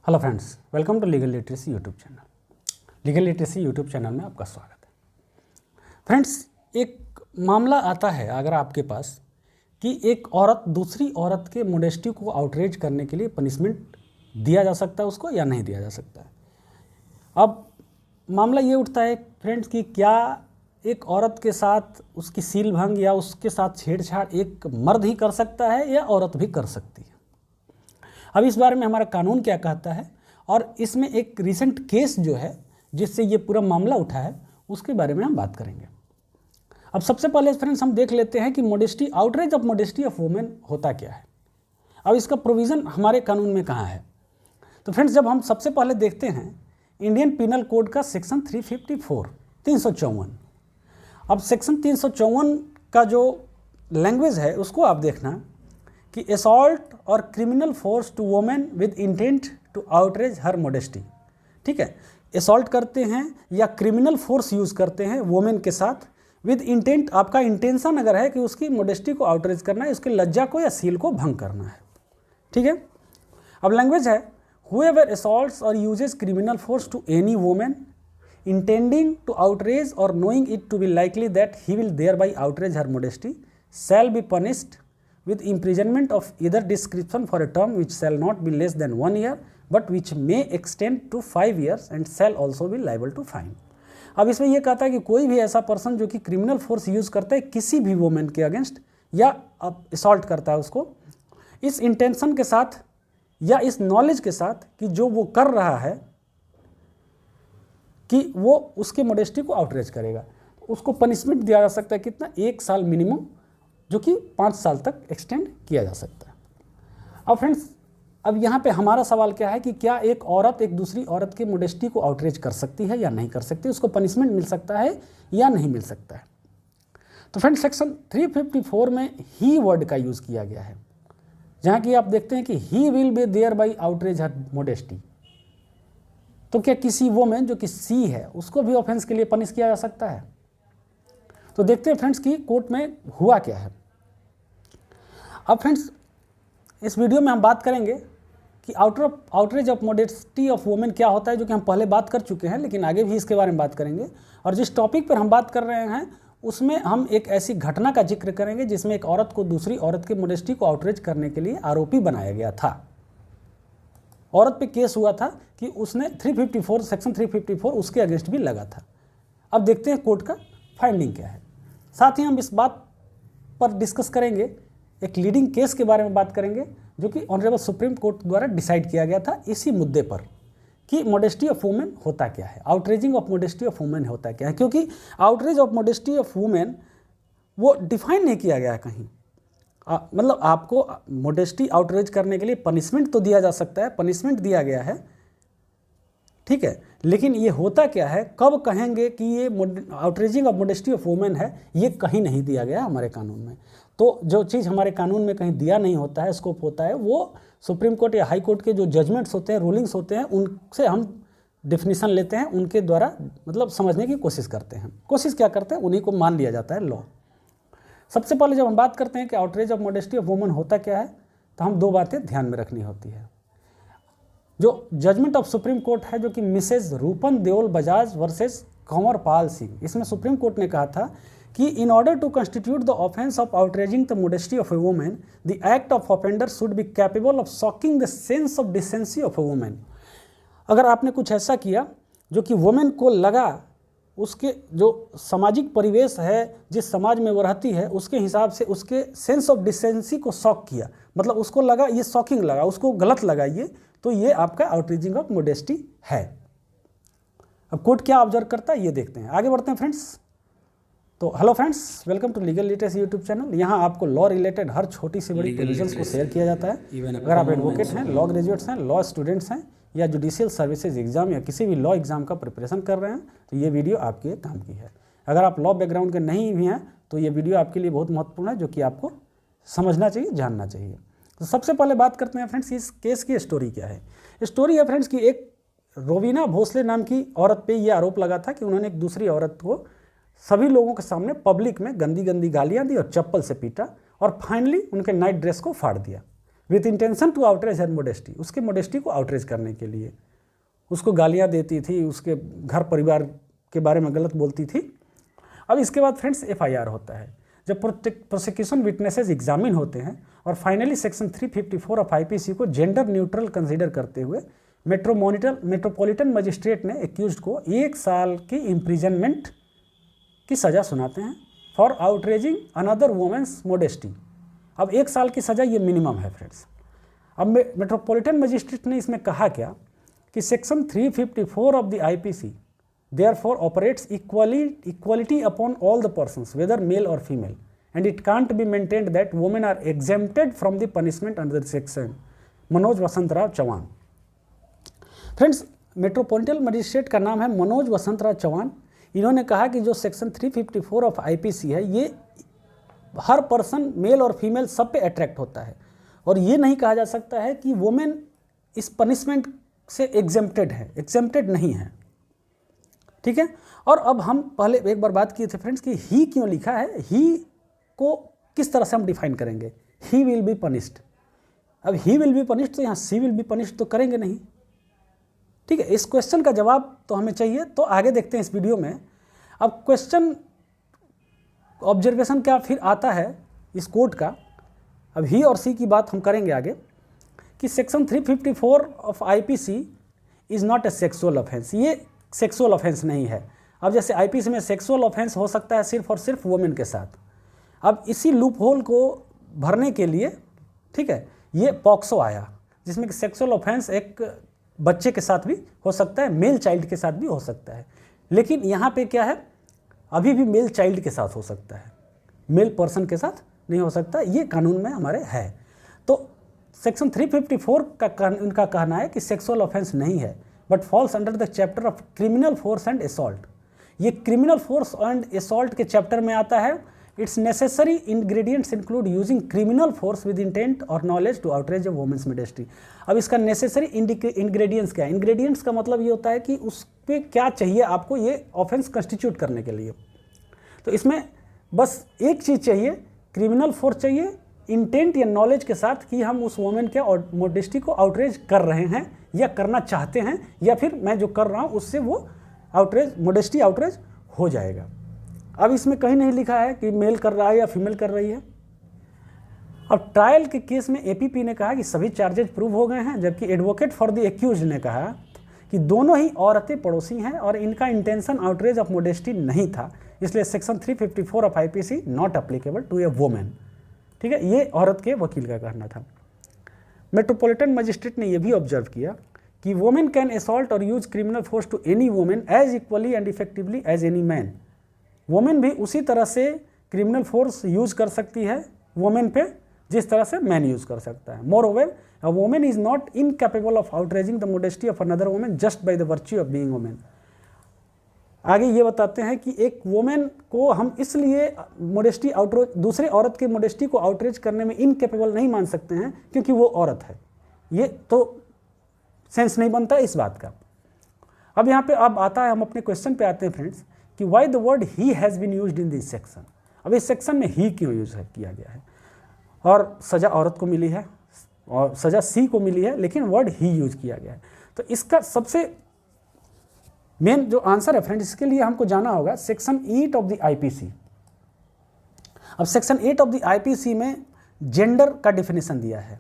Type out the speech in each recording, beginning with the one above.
Hello friends, welcome to legal literacy YouTube channel. Legal literacy YouTube channel में आपका स्वागत है। फ्रेंड्स, एक मामला आता है अगर आपके पास कि एक औरत दूसरी औरत के मोडेस्टी को आउटरेज करने के लिए पनिशमेंट दिया जा सकता है उसको या नहीं दिया जा सकता है। अब मामला ये उठता है फ्रेंड्स कि क्या एक औरत के साथ उसकी सील भंग या उसके साथ छेड़छाड़ एक मर्द ही कर सकता है या औरत भी कर सकती है। अब इस बारे में हमारा कानून क्या कहता है और इसमें एक रिसेंट केस जो है जिससे ये पूरा मामला उठा है उसके बारे में हम बात करेंगे। अब सबसे पहले फ्रेंड्स हम देख लेते हैं कि modesty, outrage of modesty of women होता क्या है। अब इसका प्रोविज़न हमारे कानून में कहाँ है। तो फ्रेंड्स, जब हम सबसे पहले देखते हैं इंडियन पिनल कोड का सेक्शन 354 354। अब सेक्शन 354 का जो लैंग्वेज है उसको आप देखना कि असॉल्ट और criminal force to women with intent to outrage her modesty. ठीक है, असॉल्ट करते हैं या क्रिमिनल फोर्स यूज़ करते हैं वुमेन के साथ विद इंटेंट, आपका इंटेंशन अगर है कि उसकी मोडेस्टी को आउटरेज करना है, उसकी लज्जा को या सील को भंग करना है। ठीक है, अब लैंग्वेज है whoever assaults or uses criminal force to any woman intending to outrage or knowing it to be likely that he will thereby outrage her modesty shall be punished with imprisonment of either description for a term which shall not be less than 1 year but which may extend to 5 years and shall also be liable to fine। अब इसमें यह कहता है कि कोई भी ऐसा person जो कि क्रिमिनल फोर्स यूज़ करता है किसी भी वुमेन के अगेंस्ट या असॉल्ट करता है उसको इस इंटेंशन के साथ या इस नॉलेज के साथ कि जो वो कर रहा है कि वो उसके मोडेस्टी को आउटरेज करेगा, उसको पनिशमेंट दिया जा सकता है कितना, 1 साल मिनिमम, जो कि 5 साल तक एक्सटेंड किया जा सकता है। अब फ्रेंड्स, अब यहाँ पे हमारा सवाल क्या है कि क्या एक औरत एक दूसरी औरत के मोडेस्टी को आउटरेज कर सकती है या नहीं कर सकती, उसको पनिशमेंट मिल सकता है या नहीं मिल सकता है। तो फ्रेंड्स, सेक्शन 354 में ही वर्ड का यूज़ किया गया है, जहाँ की आप देखते हैं कि he will be there by outrage her modesty. तो क्या किसी वुमेन जो कि सी है उसको भी ऑफेंस के लिए पनिश किया जा सकता है। तो देखते हैं फ्रेंड्स कि कोर्ट में हुआ क्या है। अब फ्रेंड्स, इस वीडियो में हम बात करेंगे कि outrage of modesty of women क्या होता है, जो कि हम पहले बात कर चुके हैं, लेकिन आगे भी इसके बारे में बात करेंगे। और जिस टॉपिक पर हम बात कर रहे हैं उसमें हम एक ऐसी घटना का जिक्र करेंगे जिसमें एक औरत को दूसरी औरत के मोडेस्टी को आउटरेज करने के लिए आरोपी बनाया गया था। औरत पे केस हुआ था कि उसने 354 सेक्शन 354 उसके अगेंस्ट भी लगा था। अब देखते हैं कोर्ट का फाइंडिंग क्या है। साथ ही हम इस बात पर डिस्कस करेंगे, एक लीडिंग केस के बारे में बात करेंगे जो कि ऑनरेबल सुप्रीम कोर्ट द्वारा डिसाइड किया गया था इसी मुद्दे पर कि मोडेस्टी ऑफ वुमेन होता क्या है, outraging of modesty of women होता क्या है। क्योंकि outrage of modesty of women वो डिफाइन नहीं किया गया है कहीं। मतलब आपको मोडेस्टी आउटरेज करने के लिए पनिशमेंट तो दिया जा सकता है, पनिशमेंट दिया गया है, ठीक है, लेकिन ये होता क्या है, कब कहेंगे कि ये outraging of modesty of women है, ये कहीं नहीं दिया गया हमारे कानून में। तो जो चीज़ हमारे कानून में कहीं दिया नहीं होता है, स्कोप होता है, वो सुप्रीम कोर्ट या हाई कोर्ट के जो जजमेंट्स होते हैं, रूलिंग्स होते हैं, उनसे हम डिफिनीसन लेते हैं, उनके द्वारा मतलब समझने की कोशिश करते हैं। कोशिश क्या करते हैं, उन्हीं को मान लिया जाता है लॉ। सबसे पहले जब हम बात करते हैं कि outrage of modesty of women होता क्या है, तो हम 2 बातें ध्यान में रखनी होती है। जो जजमेंट ऑफ सुप्रीम कोर्ट है, जो कि मिसेज रूपन देओल बजाज वर्सेस कंवर पाल सिंह, इसमें सुप्रीम कोर्ट ने कहा था कि in order to constitute the offence of outraging the modesty of a women the act of offender should be capable of shocking the sense of decency of a women. अगर आपने कुछ ऐसा किया जो कि वुमेन को लगा उसके जो सामाजिक परिवेश है, जिस समाज में वो रहती है, उसके हिसाब से उसके सेंस ऑफ डिसेंसी को शॉक किया, मतलब उसको लगा ये शॉकिंग लगा, उसको गलत लगा ये, तो ये आपका आउटरेजिंग ऑफ मोडेस्टी है। अब कोर्ट क्या ऑब्जर्व करता है ये देखते हैं, आगे बढ़ते हैं फ्रेंड्स। तो hello friends, welcome to legal literacy YouTube channel. यहाँ आपको लॉ रिलेटेड हर छोटी से बड़ी प्रोविजंस को शेयर किया जाता है। अगर आप एडवोकेट हैं, लॉ ग्रेजुएट्स हैं, लॉ स्टूडेंट्स हैं, या जुडिशियल सर्विसेज एग्जाम या किसी भी लॉ एग्जाम का प्रिपरेशन कर रहे हैं, तो ये वीडियो आपके काम की है। अगर आप लॉ बैकग्राउंड के नहीं भी हैं तो ये वीडियो आपके लिए बहुत महत्वपूर्ण है, जो कि आपको समझना चाहिए, जानना चाहिए। तो सबसे पहले बात करते हैं फ्रेंड्स, इस केस की स्टोरी क्या है। स्टोरी है फ्रेंड्स कि एक रोवीना भोसले नाम की औरत पे ये आरोप लगा था कि उन्होंने एक दूसरी औरत को सभी लोगों के सामने पब्लिक में गंदी गंदी गालियाँ दी और चप्पल से पीटा और फाइनली उनके नाइट ड्रेस को फाड़ दिया। With intention to outrage her modesty, उसके मोडेस्टी को आउटरेज करने के लिए उसको गालियाँ देती थी, उसके घर परिवार के बारे में गलत बोलती थी। अब इसके बाद फ्रेंड्स FIR होता है, जब प्रोसिक्यूशन विटनेसेस एग्जामिन होते हैं और फाइनली सेक्शन 354 ऑफ IPC को जेंडर न्यूट्रल कंसीडर करते हुए मेट्रोपॉलिटन मजिस्ट्रेट ने एक्यूज्ड को 1 साल की इम्प्रिजनमेंट की सज़ा सुनाते हैं for outraging another women's modesty. अब 1 साल की सज़ा ये मिनिमम है फ्रेंड्स। अब मेट्रोपॉलिटन मजिस्ट्रेट ने इसमें कहा क्या कि section 354 of the IPC therefore operates equality upon all the persons whether male or female and it can't be maintained that women are exempted from the punishment under the section। Manoj Vasantrao Chauhan. Friends metropolitan magistrate का नाम है मनोज वसंतराव चौहान। इन्होंने कहा कि जो section 354 of IPC है ये हर person mail or female सब पे अट्रैक्ट होता है और ये नहीं कहा जा सकता है कि वुमेन इस पनिशमेंट से एग्जेम्प्टेड नहीं है। ठीक है। और अब हम पहले एक बार बात किए थे फ्रेंड्स कि ही क्यों लिखा है, ही को किस तरह से हम डिफाइन करेंगे, ही विल बी पनिश्ड। अब ही विल बी पनिश्ड तो यहाँ सी विल बी पनिश्ड तो करेंगे नहीं। ठीक है, इस क्वेश्चन का जवाब तो हमें चाहिए, तो आगे देखते हैं इस वीडियो में। अब क्वेश्चन ऑब्जर्वेशन क्या फिर आता है इस कोड का। अब ही और सी की बात हम करेंगे आगे कि section 354 of IPC is not a sexual offence, ये सेक्सुअल ऑफेंस नहीं है। अब जैसे IPC में सेक्सुअल ऑफेंस हो सकता है सिर्फ और सिर्फ वुमेन के साथ। अब इसी लूप होल को भरने के लिए, ठीक है, ये पॉक्सो आया जिसमें कि सेक्सुअल ऑफेंस एक बच्चे के साथ भी हो सकता है, मेल चाइल्ड के साथ भी हो सकता है। लेकिन यहाँ पे क्या है, अभी भी मेल चाइल्ड के साथ हो सकता है, मेल पर्सन के साथ नहीं हो सकता, ये कानून में हमारे है। तो सेक्शन 354 का इनका कहना है कि सेक्सुअल ऑफेंस नहीं है but falls under the chapter of criminal force and assault. ये क्रिमिनल फोर्स एंड असॉल्ट के चैप्टर में आता है। Its necessary ingredients include using criminal force with intent और knowledge to outrage a woman's modesty. अब इसका नेसेसरी इंग्रेडिएंट्स क्या है? इंग्रेडिएंट्स का मतलब ये होता है कि उस पर क्या चाहिए आपको ये ऑफेंस कंस्टिट्यूट करने के लिए। तो इसमें बस एक चीज़ चाहिए, क्रिमिनल फोर्स चाहिए, इंटेंट या नॉलेज के साथ कि हम उस वुमेन के मोडेस्टी को आउटरेज कर रहे हैं या करना चाहते हैं, या फिर मैं जो कर रहा हूँ उससे वो आउटरेज मोडेस्टी आउटरेज हो जाएगा। अब इसमें कहीं नहीं लिखा है कि मेल कर रहा है या फीमेल कर रही है। अब ट्रायल के केस में APP ने कहा कि सभी चार्जेज प्रूव हो गए हैं, जबकि एडवोकेट फॉर द एक्यूज ने कहा कि दोनों ही औरतें पड़ोसी हैं और इनका इंटेंशन आउटरेज ऑफ मोडेस्टी नहीं था, इसलिए section 354 of IPC not applicable to a women. ठीक है, ये औरत के वकील का कहना था। मेट्रोपॉलिटन मजिस्ट्रेट ने यह भी ऑब्जर्व किया कि वुमेन कैन असॉल्ट और use criminal force to any women as equally and effectively as any man. Women भी उसी तरह से क्रिमिनल फोर्स यूज कर सकती है वुमेन पे जिस तरह से मैन यूज कर सकता है। More over a women is not incapable of outraging the modesty of another women just by the virtue of being women. आगे ये बताते हैं कि एक वुमेन को हम इसलिए मोडेस्टी आउटरेज, दूसरे औरत के मोडेस्टी को आउटरेज करने में इनकेपेबल नहीं मान सकते हैं क्योंकि वो औरत है। ये तो सेंस नहीं बनता इस बात का। अब यहाँ पे अब आता है, हम अपने क्वेश्चन पे आते हैं फ्रेंड्स कि why the word he has been used in this section. अब इस सेक्शन में ही क्यों यूज किया गया है? और सज़ा औरत को मिली है और सज़ा सी को मिली है, लेकिन वर्ड ही यूज किया गया है। तो इसका सबसे मेन जो आंसर है फ्रेंड्स, इसके लिए हमको जाना होगा सेक्शन 8 ऑफ द IPC। अब सेक्शन 8 ऑफ द IPC में जेंडर का डिफिनेशन दिया है।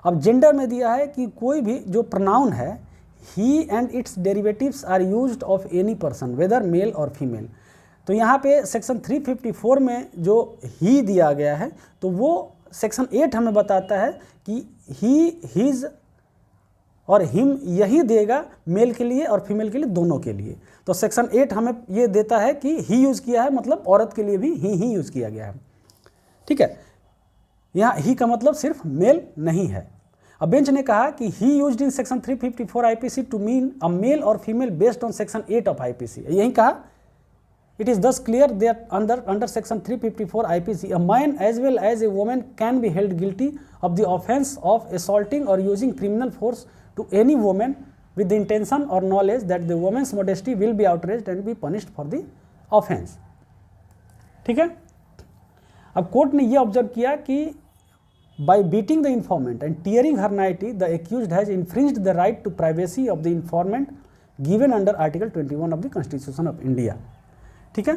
अब जेंडर में दिया है कि कोई भी जो प्रोनाउन है, he and its derivatives are used of any person whether male or female. तो यहाँ पे सेक्शन 354 में जो ही दिया गया है, तो वो सेक्शन 8 हमें बताता है कि ही, हिज और हिम यही देगा मेल के लिए और फीमेल के लिए, दोनों के लिए। तो सेक्शन 8 हमें ये देता है कि ही यूज़ किया है, मतलब औरत के लिए भी ही यूज़ किया गया है। ठीक है, यहाँ ही का मतलब सिर्फ मेल नहीं है। अब बेंच ने कहा कि he used in section 354 IPC to mean a male or female based on section 8 of IPC। यही कहा, it is thus clear that under section 354 IPC a man as well as a woman can be held guilty of the offence of assaulting or using criminal force to any woman with the intention or knowledge that the woman's modesty will be outraged and be punished for the offense। ठीक है, अब court ने यह observe किया कि by beating the informant and tearing her nightie the accused has infringed the right to privacy of the informant given under article 21 of the constitution of India. ठीक है,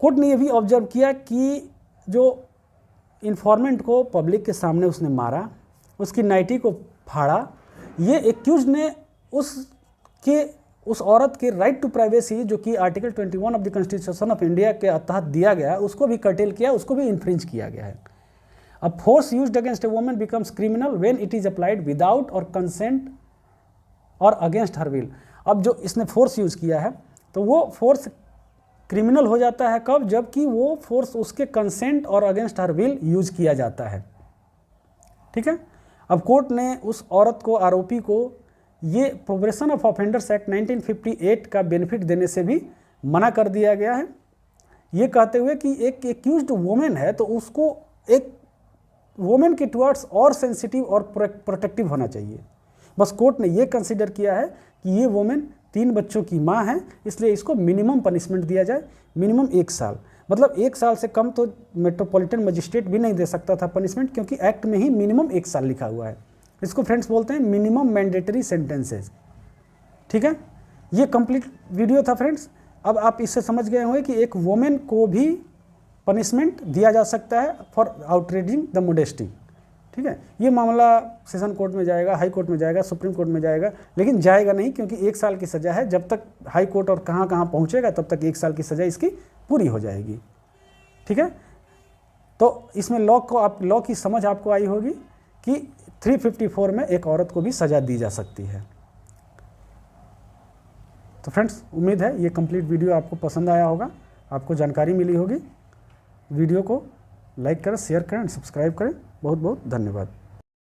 court ने यह भी ऑब्जर्व किया कि जो इन्फॉर्मेंट को पब्लिक के सामने उसने मारा, उसकी नाइटी को फाड़ा, ये एक्यूज ने उस औरत के राइट टू प्राइवेसी जो कि article 21 of the constitution of India के तहत दिया गया, उसको भी कर्टेल किया, उसको भी इन्फ्रिंज किया गया है। अब force used against a woman becomes criminal when it is applied without और कंसेंट और अगेंस्ट हर विल। अब जो इसने फोर्स यूज़ किया है तो वो फोर्स क्रिमिनल हो जाता है कब? जबकि वो फोर्स उसके कंसेंट और अगेंस्ट हर विल यूज किया जाता है। ठीक है, अब कोर्ट ने उस औरत को, आरोपी को, ये प्रोहिबिशन ऑफ ऑफेंडर्स एक्ट 1958 का बेनिफिट देने से भी मना कर दिया गया है, ये कहते हुए कि एक एक्यूज्ड वुमेन है तो उसको एक वुमेन के टुवर्ड्स और सेंसिटिव और प्रोटेक्टिव होना चाहिए। बस कोर्ट ने ये कंसिडर किया है कि ये वुमेन 3 बच्चों की माँ है, इसलिए इसको मिनिमम पनिशमेंट दिया जाए, मिनिमम 1 साल। मतलब 1 साल से कम तो मेट्रोपॉलिटन मजिस्ट्रेट भी नहीं दे सकता था पनिशमेंट, क्योंकि एक्ट में ही मिनिमम 1 साल लिखा हुआ है। इसको फ्रेंड्स बोलते हैं मिनिमम मैंडेटरी सेंटेंसेस। ठीक है, ये कंप्लीट वीडियो था फ्रेंड्स। अब आप इससे समझ गए होंगे कि एक वुमेन को भी पनिशमेंट दिया जा सकता है फॉर आउटरेजिंग द मोडेस्टी। ठीक है, ये मामला सेशन कोर्ट में जाएगा, हाई कोर्ट में जाएगा, सुप्रीम कोर्ट में जाएगा, लेकिन जाएगा नहीं क्योंकि 1 साल की सज़ा है। जब तक हाई कोर्ट और कहाँ कहाँ पहुँचेगा तब तक 1 साल की सज़ा इसकी पूरी हो जाएगी। ठीक है, तो इसमें लॉ की समझ आपको आई होगी कि 354 में एक औरत को भी सज़ा दी जा सकती है। तो फ्रेंड्स, उम्मीद है ये कंप्लीट वीडियो आपको पसंद आया होगा, आपको जानकारी मिली होगी। वीडियो को लाइक करें, शेयर करें, सब्सक्राइब करें। बहुत बहुत धन्यवाद।